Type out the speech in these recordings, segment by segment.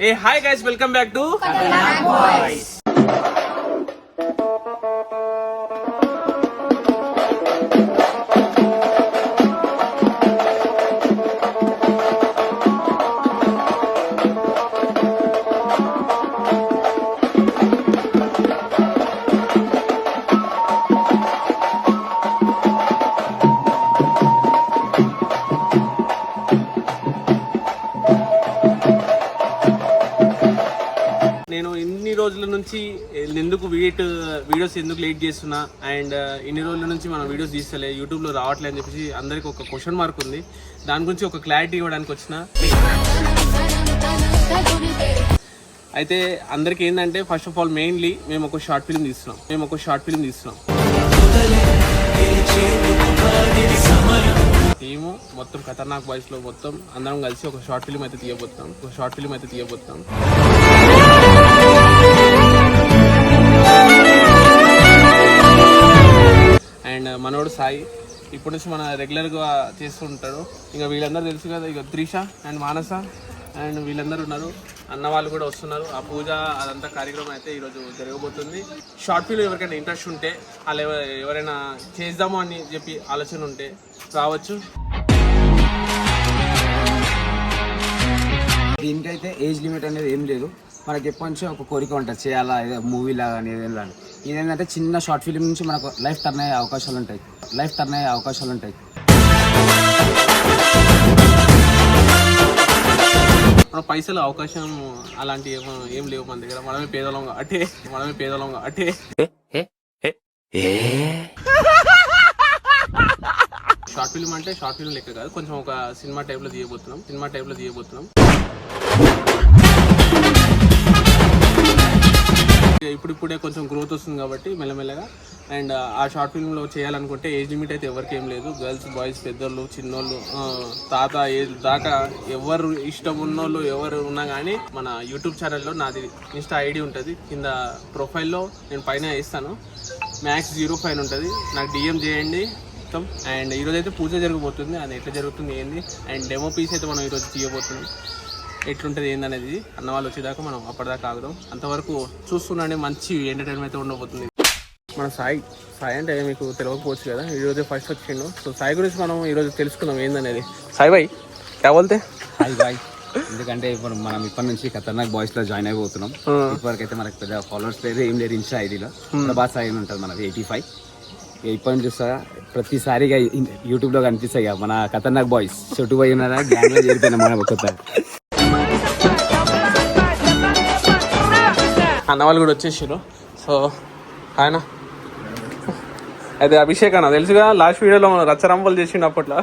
Hey, hi guys, welcome back to Khatarak Boys. నేను ఇన్ని రోజుల నుంచి ఎందుకు వీడియోస్ ఎందుకు లేట్ చేస్తున్నా అండ్ ఇన్ని రోజుల నుంచి మనం వీడియోస్ తీస్తలే యూట్యూబ్లో రావట్లే అని చెప్పేసి అందరికి ఒక క్వశ్చన్ మార్క్ ఉంది. దాని గురించి ఒక క్లారిటీ ఇవ్వడానికి వచ్చిన. అయితే అందరికి ఏంటంటే ఫస్ట్ ఆఫ్ ఆల్ మెయిన్లీ మేము ఒక షార్ట్ ఫిల్మ్ తీస్తున్నాం. టీము మొత్తం ఖతర్నాక్ బాయ్స్లో మొత్తం అందరం కలిసి ఒక షార్ట్ ఫిల్మ్ అయితే తీయబోతున్నాం. అండ్ మనోడు సాయి ఇప్పటి నుంచి మన రెగ్యులర్గా చేస్తుంటాడు. ఇంకా వీళ్ళందరూ తెలుసు కదా, ఇక త్రిష అండ్ మానస అండ్ వీళ్ళందరూ ఉన్నారు. అన్న వాళ్ళు కూడా వస్తున్నారు. ఆ పూజ అదంతా కార్యక్రమం అయితే ఈరోజు జరగబోతుంది. షార్ట్ ఫిల్మ్ ఎవరికైనా ఇంట్రెస్ట్ ఉంటే అలా ఎవరైనా చేద్దాము అని చెప్పి ఆలోచన ఉంటే రావచ్చు. దీనికైతే ఏజ్ లిమిట్ అనేది ఏం లేదు. మనకి ఎప్పటి నుంచో ఒక కోరిక ఉంటుంది చేయాలా, ఏదో మూవీ లాగా ఏదైనా. ఇదేంటంటే చిన్న షార్ట్ ఫిల్మ్ నుంచి మనకు లైఫ్ టర్న్ అయ్యే అవకాశాలు ఉంటాయి. మన పైసలు అవకాశం అలాంటివి ఏం లేవు మన దగ్గర. మనమే పేదలం అటే షార్ట్ ఫిల్మ్ అంటే షార్ట్ ఫిల్మ్ లెక్క కాదు, కొంచెం ఒక సినిమా టైప్లో తీయబోతున్నాం. ఇప్పుడిప్పుడే కొంచెం గ్రోత్ వస్తుంది కాబట్టి మెల్లమెల్లగా. అండ్ ఆ షార్ట్ ఫిల్మ్లో చేయాలనుకుంటే ఏజ్ లిమిట్ అయితే ఎవరికి ఏం లేదు. గర్ల్స్, బాయ్స్, పెద్దోళ్ళు, చిన్నోళ్ళు, తాత ఏజ్ దాకా ఎవరు ఇష్టం ఉన్నోళ్ళు ఎవరు ఉన్నా కానీ మన యూట్యూబ్ ఛానల్లో నాది ఇన్స్టా ఐడి ఉంటుంది. కింద ప్రొఫైల్లో నేను పైన వేస్తాను. మ్యాక్స్ 05 ఉంటుంది. నాకు డిఎం చేయండి. అండ్ ఈరోజు అయితే పూజ జరగబోతుంది. అది ఎట్లా జరుగుతుంది ఏంది అండ్ డెమో పీస్ అయితే మనం ఈరోజు తీయబోతున్నాం. ఎట్లుంటుంది ఏందనేది అన్న వాళ్ళు వచ్చేదాకా మనం అప్పటిదాకా ఆగుదాం. అంతవరకు చూస్తున్నాండి, మంచి ఎంటర్టైన్మెంట్ అయితే ఉండబోతుంది. మన సాయి అంటే మీకు తెలియకపోవచ్చు కదా, ఈరోజు ఫస్ట్ వచ్చిండు. సో సాయి గురించి మనం ఈరోజు తెలుసుకుందాం ఏందనేది. సాయి బాయ్ కావాలితే బాయ్. ఎందుకంటే ఇప్పుడు మనం ఇప్పటి నుంచి ఖతర్నాక్ బాయ్స్ లో జాయిన్ అయిపోతున్నాం. ఇప్పటివరకు అయితే మనకి పెద్ద ఫాలోవర్స్ లేదు, ఏం లేదు. ఇన్స్టా ఐడిలో ప్రభాస్ సాయి ఉంటుంది మనది 85. ఇప్పటి నుంచి చూస్తా ప్రతిసారిగా యూట్యూబ్ లో కనిపిస్తాయి మన ఖతర్నాక్ బాయ్స్. చుట్టూ పోయి ఉన్నారా గ్యాంగ్ లో చేరిపోయినా మన కొత్త అన్న వాళ్ళు కూడా వచ్చేసారు. సో ఆయన అయితే అభిషేక్ అన్న తెలుసుగా, లాస్ట్ వీడియోలో మనం రచ్చరంపలు చేసిండు అప్పట్లో.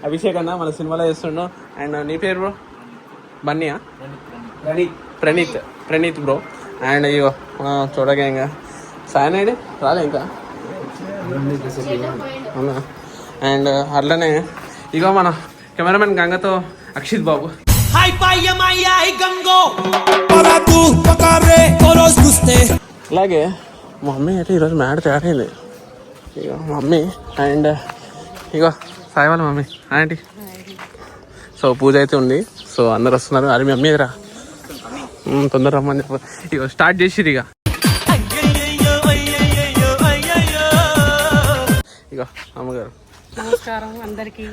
అభిషేక్ అన్న మన సినిమాలో చేస్తుండు. అండ్ నీ పేరు బ్రో? బన్నీయా? ప్రణీత్ బ్రో. అండ్ ఇగో చూడగా ఇంకా సాయనాయుడు రాలే ఇంకా. అవునా? అండ్ అట్లనే ఇగో మన కెమెరామెన్ గంగతో అక్షిత్ బాబు. అలాగే మా మమ్మీ అయితే ఈరోజు మ్యాడ్ తయారైంది. ఇక మమ్మీ అండ్ ఇగో సాయి వాళ్ళ మమ్మీ ఆంటీ. సో పూజ అయితే ఉంది. సో అందరు వస్తున్నారు. అది మీ మమ్మీ రా, తొందర రమ్మని చెప్ప. ఇక స్టార్ట్ చేసిరు. ఇక అమ్మగారు నమస్కారం అందరికి.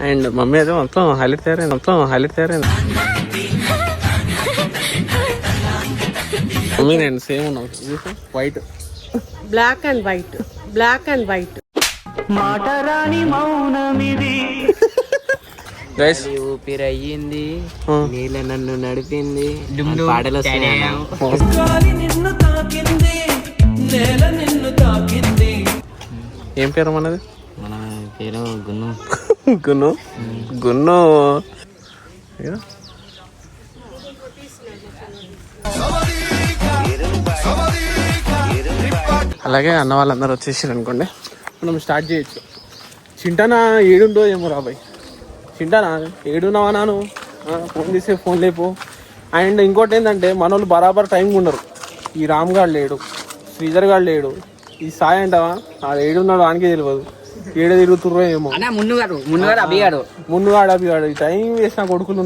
అండ్ మమ్మీ అయితే మొత్తం హైలైట్ తయారైంది. మమ్మీ నేను సేమ్ ఉన్నాం, వైట్ బ్లాక్ అండ్ వైట్. మాటరాని మౌనమిది గైస్ ఊపిరయ్యింది, నీళ్ళ నన్ను నడిపింది, పాటలు నిన్ను తాకింది, నేల నిన్ను తాకింది. ఏం పేరు మనది? మన పేరు గున్ను. అలాగే అన్న వాళ్ళందరూ వచ్చేసారు అనుకోండి, మనం స్టార్ట్ చేయొచ్చు. చింటానా ఏడుండో ఏమో రాబాయ్. చింటానా ఏడున్నావా? నాను ఫోన్ తీసే ఫోన్ లేపు. అండ్ ఇంకోటి ఏంటంటే మన వాళ్ళు బరాబర్ టైంగా ఉండరు. ఈ రామ్ గారు లేడు, శ్రీధర్ గారు లేడు, ఈ సాయి అంటావా ఆ ఏడున్నాడు ఆనికి తెలియదు. ఏడ తిరుగుతుర్రో ఏమో. ముందుగాడు అభిగాడు ముందుగాడు అభిగాడు టైం వేసిన కొడుకులు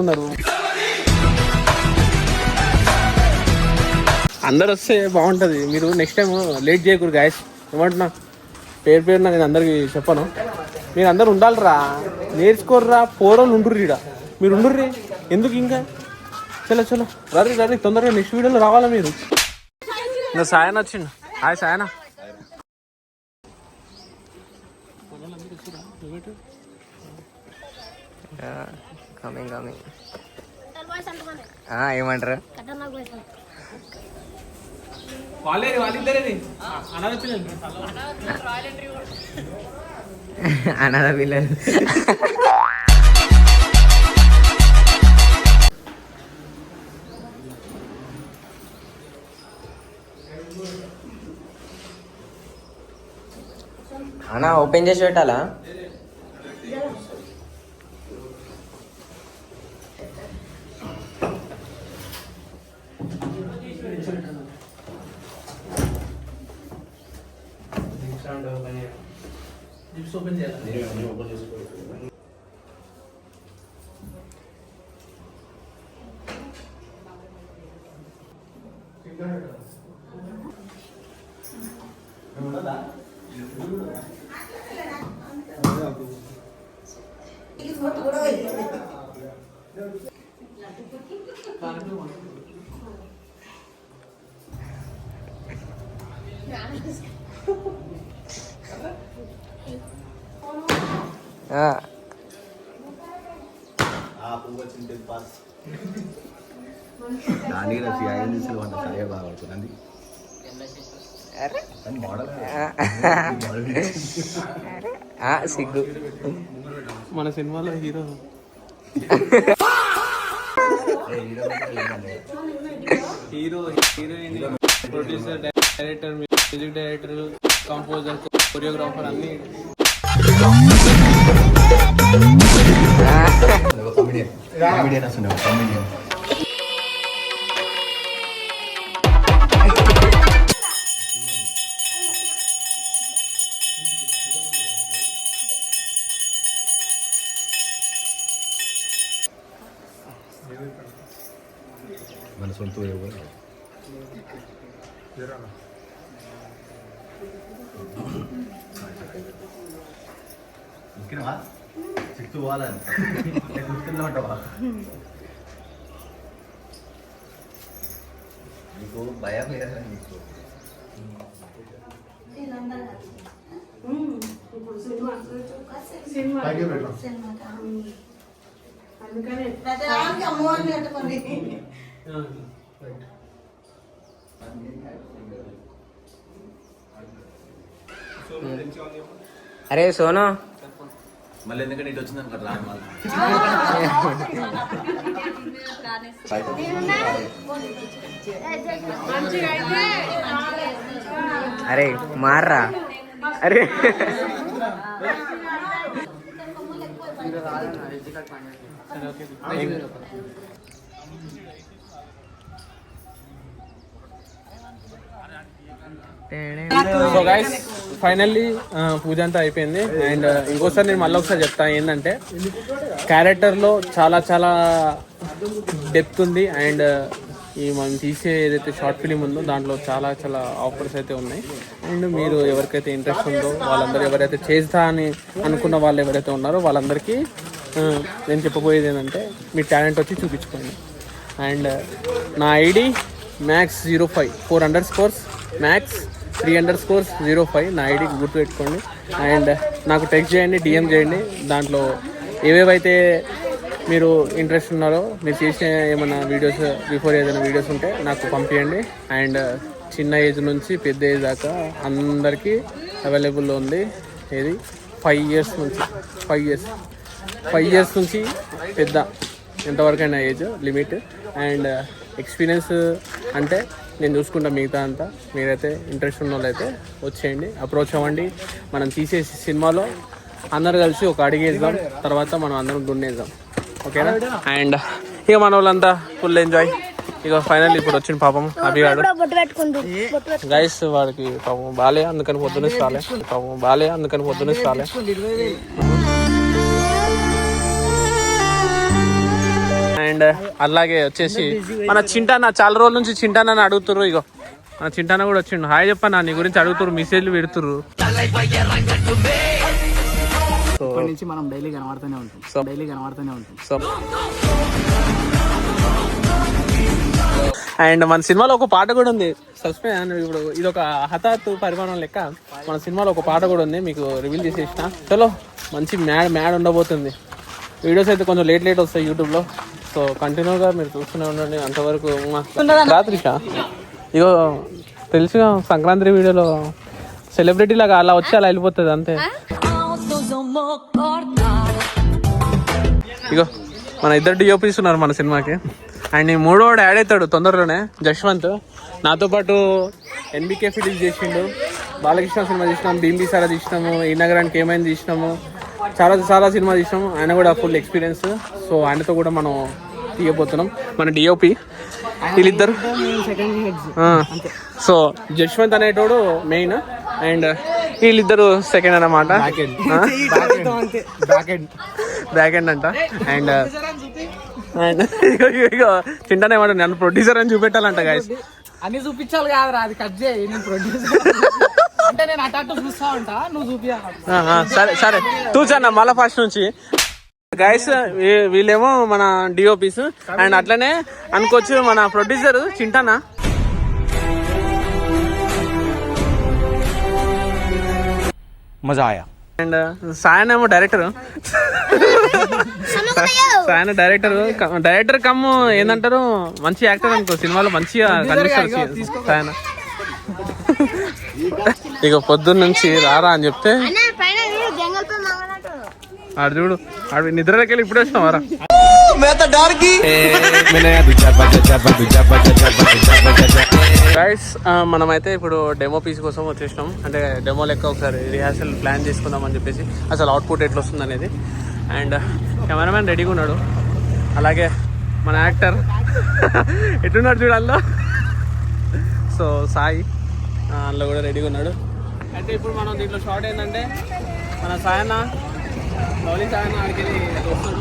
ఉన్నారు. అందరు వస్తే బాగుంటది. మీరు నెక్స్ట్ టైం లేట్ చేయకూడదు గాయస్. ఏమంటున్నా పేరు నేను అందరికి చెప్పను. మీరు అందరు ఉండాలిరా, నేర్చుకోర్రా. పోరోళ్ళు ఉండుర్రి ఈడ, మీరు ఉండుర్రి. ఎందుకు ఇంకా చలో రర్రి తొందరగా నెక్స్ట్ వీడియోలో రావాలా మీరు. ఇంకా సాయన వచ్చిండు. హాయ్ సాయన. ఏమంటారు వాళ్ళిద్దరేది అనాథ పిల్లలు. అన్నా ఓపెన్ చేసి పెట్టాలా? సిగ్గు మన సినిమాలో hero heroine producer director music director composer choreographer అన్ని మన సొంత సిక్స్త్ పోవాలని గుర్తుందంటవా? నీకు భయం లేదా? నీకు అరే సోను మళ్ళీ ఎందుకంటే ఇటు వచ్చింది అనుకో రాను మళ్ళీ. అరే మార్రా. అరే సో గైస్ ఫైనల్లీ పూజ అంతా అయిపోయింది. అండ్ ఇంకోసారి నేను మళ్ళీ ఒకసారి చెప్తాను ఏంటంటే క్యారెక్టర్లో చాలా డెప్త్ ఉంది. అండ్ ఈ మనం తీసే ఏదైతే షార్ట్ ఫిలిం ఉందో దాంట్లో చాలా ఆఫర్స్ అయితే ఉన్నాయి. అండ్ మీరు ఎవరికైతే ఇంట్రెస్ట్ ఉందో వాళ్ళందరూ ఎవరైతే చేస్తా అని అనుకున్న వాళ్ళు ఎవరైతే ఉన్నారో వాళ్ళందరికీ నేను చెప్పబోయేది ఏంటంటే మీ టాలెంట్ వచ్చి చూపించుకోండి. అండ్ నా ఐడి max05 4_ max 3_05 నా ఐడి గుర్తుపెట్టుకోండి. అండ్ నాకు టెక్స్ట్ చేయండి, DM చేయండి. దాంట్లో ఏవేవైతే మీరు ఇంట్రెస్ట్ ఉన్నారో మీరు చేసిన ఏమైనా వీడియోస్ బిఫోర్ ఏదైనా వీడియోస్ ఉంటే నాకు పంపించండి. అండ్ చిన్న ఏజ్ నుంచి పెద్ద ఏజ్ దాకా అందరికీ అవైలబుల్లో ఉంది. ఇది 5 years నుంచి 5 years నుంచి పెద్ద ఎంతవరకైనా ఏజ్ లిమిట్. అండ్ ఎక్స్పీరియన్స్ అంటే నేను చూసుకుంటా మిగతా అంతా. మీరైతే ఇంట్రెస్ట్ ఉన్న వాళ్ళైతే వచ్చేయండి, అప్రోచ్ అవ్వండి. మనం తీసే సినిమాలో అందరు కలిసి ఒక అడిగేద్దాం, తర్వాత మనం అందరం దున్నేద్దాం. ఓకేనా? అండ్ ఇక మన వాళ్ళంతా ఫుల్ ఎంజాయ్. ఇక ఫైనల్ ఇప్పుడు వచ్చింది పాపం అభిగాడు గైస్. వాడికి పాపం బాలే అందుకని పొద్దున్నే రాలే. పాపం బాలే అందుకని పొద్దున్నే రాలే. అండ్ అలాగే వచ్చేసి మన చింటాన చాలా రోజుల నుంచి చింటానని అడుగుతుర్రు. ఇగో మన చింటాన కూడా వచ్చిండు. హాయ్ చెప్పన్నా నీ గురించి అడుగుతుర్రు, మెసేజ్లు పెడుతుర్రు. నుంచి మనం డైలీ కనబడుతూనే ఉంటాం. సో అండ్ మన సినిమాలో ఒక పాట కూడా ఉంది. సస్పెన్స్ ఇప్పుడు ఇది ఒక హఠాత్తు పరిమాణం లెక్క మన సినిమాలో ఒక పాట కూడా ఉంది, మీకు రివీల్ చేసేసిన. చలో మంచి మ్యాడ్ ఉండబోతుంది. వీడియోస్ అయితే కొంచెం లేట్ వస్తాయి యూట్యూబ్లో. సో కంటిన్యూగా మీరు చూస్తూనే ఉండండి. అంతవరకు రాత్రిష ఇగో తెలుసుగా సంక్రాంతి వీడియోలో సెలబ్రిటీ లాగా అలా వచ్చి అలా వెళ్ళిపోతుంది అంతే. ఇగో మన ఇద్దరు డిఓపీస్ ఉన్నారు మన సినిమాకి. అండ్ ఈ మూడోడు యాడ్ అవుతాడు తొందరలోనే, జశ్వంత్. నాతో పాటు ఎన్బికే ఫిలిమ్స్ చేసిండు, బాలకృష్ణ సినిమా తీసినాం, భీమ్బీ సారా తీసినాము, ఈ నగరానికి ఏమైంది తీసినాము, చాలా సినిమా తీసినాము. ఆయన కూడా ఫుల్ ఎక్స్పీరియన్స్. సో ఆయనతో కూడా మనం తీయబోతున్నాం మన డిఓపి వీళ్ళిద్దరు. సో జశ్వంత్ అనేటోడు మెయిన్ అండ్ వీళ్ళిద్దరు సెకండ్ అన్నమాట, బ్యాక్ ఎండ్ అంట. అండ్ ఇగో చింటానే మాట నన్ను ప్రొడ్యూసర్ అని చూపెట్టాలంట గాయస్. అన్ని చూపించాలి కాదురా, అది కట్ చేయి. నేను ప్రొడ్యూసర్ అంటే నేను అటు చూస్తా ఉంటా, నువ్వు చూపించాలి. సరే చూసాను మళ్ళీ ఫస్ట్ నుంచి గైస్. వీళ్ళేమో మన డిఓపీస్ అండ్ అట్లనే అనుకోవచ్చు మన ప్రొడ్యూసర్ చింటానా. మజా ఆయా. అండ్ సాయన్ ఏమో డైరెక్టర్. సాయన్ డైరెక్టర్ కమ్ ఏందంటారు మంచి యాక్టర్ అనుకో, సినిమాలో మంచిగా కనిపిస్తారు సాయన. ఇక పొద్దున్న నుంచి రారా అని చెప్తే ఆడు చూడు, ఆడు నిద్రలోకి వెళ్ళి ఇప్పుడే వచ్చినావారా. గైస్ మనమైతే ఇప్పుడు డెమో పీస్ కోసం వచ్చేసినాం. అంటే డెమో లెక్క ఒకసారి రిహార్సల్ ప్లాన్ చేసుకుందాం అని చెప్పేసి, అసలు అవుట్పుట్ ఎట్లా వస్తుంది అనేది. అండ్ కెమెరామ్యాన్ రెడీగా ఉన్నాడు, అలాగే మన యాక్టర్ ఎట్టున్నాడు చూడాల్లో. సో సాయి అందులో కూడా రెడీగా ఉన్నాడు. అయితే ఇప్పుడు మనం దీంట్లో షార్ట్ ఏంటంటే మన సాయన్న లవ్లీ సాయన్న ఆడికి వస్తాడు.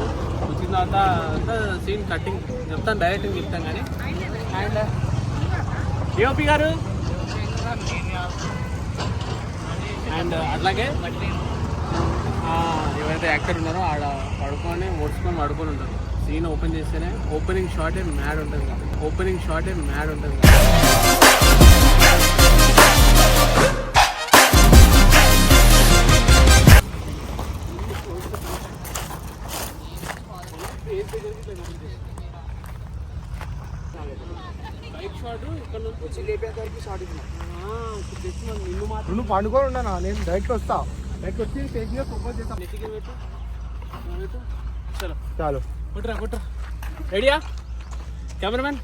వచ్చిన తర్వాత సీన్ కట్టింగ్ చెప్తాను, డైరెక్టింగ్ చెప్తాం కానీ. అండ్ డిఓపి గారు అండ్ అట్లాగే ఎవరైతే యాక్టర్ ఉన్నారో ఆడ పడుకొని పడుకొని ఉంటారు. సీన్ ఓపెన్ చేస్తేనే ఓపెనింగ్ షాటే మ్యాడ్ ఉంటుంది నువ్వు పండుకొని ఉండనా, నేను డైరెక్ట్ వస్తా. డైరెక్ట్ వచ్చి టేకింగ్ ప్రపోజ్ చేస్తా. చాలు కొట్రా రెడీయా కెమెరామెన్.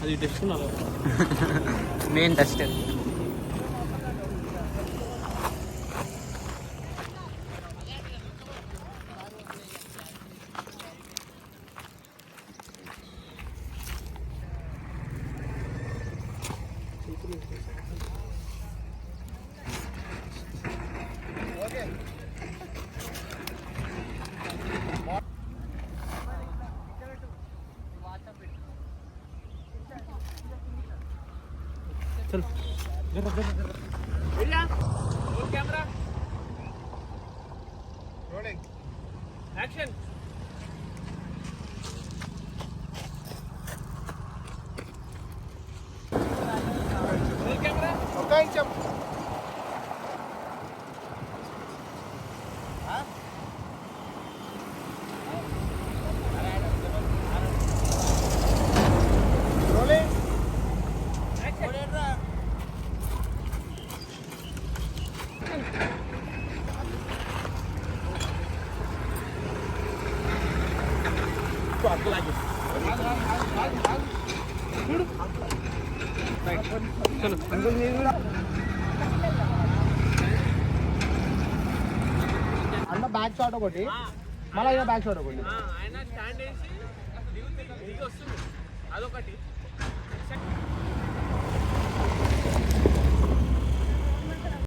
అది టెస్ట్ ఉన్నదో మెయిన్ టెస్ట్. Camera action. అన్న బ్యాక్ షాట్ ఒకటి, మళ్ళీ బ్యాక్ షాట్ ఒకటి. ఆయన స్టాండ్ వేసి దిగి వస్తుంది అదొకటి